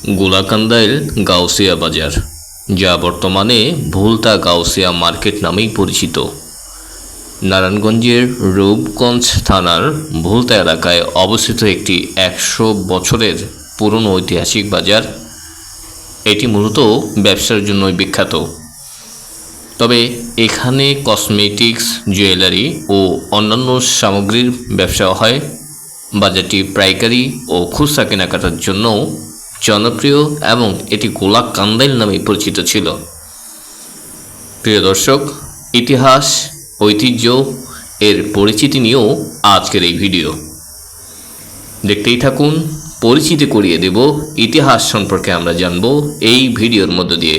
গোলাকান্দাইল গাউসিয়া বাজার, যা বর্তমানে ভুলতা গাউসিয়া মার্কেট নামেই পরিচিত। নারায়ণগঞ্জের রূপগঞ্জ থানার ভুলতা এলাকায় অবস্থিত একটি 100 বছরের পুরনো ঐতিহাসিক বাজার। এটি মূলত ব্যবসার জন্যই বিখ্যাত। তবে এখানে কসমেটিক্স, জুয়েলারি ও অন্যান্য সামগ্রীর ব্যবসা হয়। বাজারটি পাইকারি ও খুচরা কেনাকাটার জন্য জনপ্রিয় এবং এটি গোলাকান্দাইল নামে পরিচিত ছিল। প্রিয় দর্শক, ইতিহাস, ঐতিহ্য এর পরিচিতি নিয়েও আজকের এই ভিডিও দেখতেই থাকুন। পরিচিতি করিয়ে দেব, ইতিহাস সম্পর্কে আমরা জানব এই ভিডিওর মধ্য দিয়ে।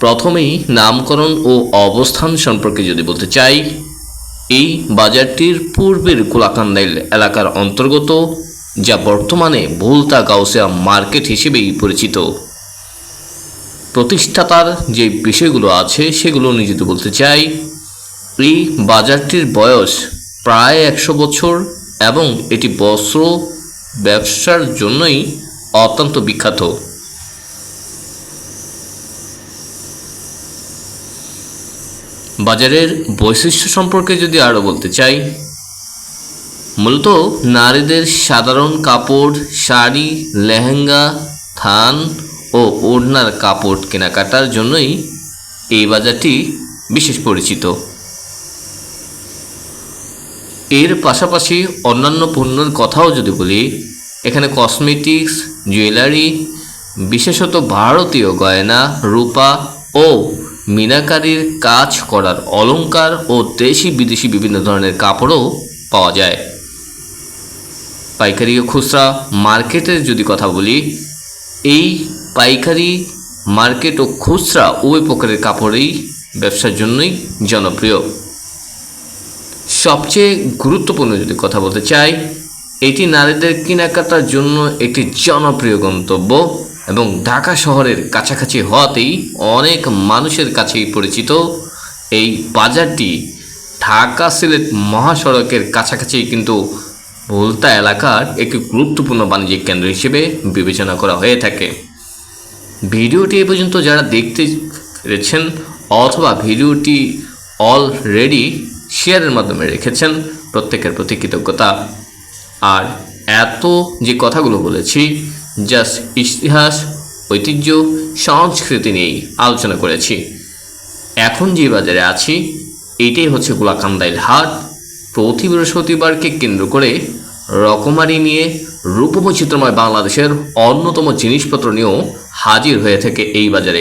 প্রথমেই নামকরণ ও অবস্থান সম্পর্কে যদি বলতে চাই, এই বাজারটির পূর্বের গোলাকান্দাইল এলাকার অন্তর্গত, যা বর্তমানে ভুলতা গাউসিয়া মার্কেট হিসেবেই পরিচিত। প্রতিষ্ঠাতার যে বিষয়গুলো আছে সেগুলো নিয়ে যদি বলতে চাই, এই বাজারটির বয়স প্রায় 100 বছর এবং এটি বস্ত্র ব্যবসার জন্যই অত্যন্ত বিখ্যাত। বাজারের বৈশিষ্ট্য সম্পর্কে যদি আরও বলতে চাই, মূলত নারীদের সাধারণ কাপড়, শাড়ি, লেহেঙ্গা, থান ও ওড়নার কাপড় কেনাকাটার জন্যই এই বাজারটি বিশেষ পরিচিত। এর পাশাপাশি অন্যান্য পণ্যের কথাও যদি বলি, এখানে কসমেটিক্স, জুয়েলারি, বিশেষত ভারতীয় গয়না, রূপা ও মিনাকারির কাজ করার অলংকার ও দেশি বিদেশি বিভিন্ন ধরনের কাপড়ও পাওয়া যায়। পাইকারি ও খুচরা মার্কেটের যদি কথা বলি, এই পাইকারি মার্কেট ও খুচরা উভয় প্রকারের কাপড়েই ব্যবসার জন্যই জনপ্রিয়। সবচেয়ে গুরুত্বপূর্ণ যদি কথা বলতে চাই, এটি নারীদের কেনাকাটার জন্য একটি জনপ্রিয় গন্তব্য এবং ঢাকা শহরের কাছাকাছি হওয়াতেই অনেক মানুষের কাছেই পরিচিত। এই বাজারটি ঢাকা সিলেট মহাসড়কের কাছাকাছি কিন্তু ভুলতা এলাকার একটি গুরুত্বপূর্ণ বাণিজ্যিক কেন্দ্র হিসেবে বিবেচনা করা হয়ে থাকে। ভিডিওটি এ পর্যন্ত যারা দেখতে পেরেছেন অথবা ভিডিওটি অলরেডি শেয়ারের মাধ্যমে রেখেছেন, প্রত্যেকের প্রতি কৃতজ্ঞতা। আর এত যে কথাগুলো বলেছি, জাস্ট ইতিহাস, ঐতিহ্য, সংস্কৃতি নিয়েই আলোচনা করেছি। এখন যে বাজারে আছি এটাই হচ্ছে গোলাকান্দাইল হাট। প্রতি বৃহস্পতিবারকে কেন্দ্র করে রকমারি নিয়ে রূপবৈচিত্র্যময় বাংলাদেশের অন্যতম জিনিসপত্র নিয়েও হাজির হয়ে থাকে এই বাজারে।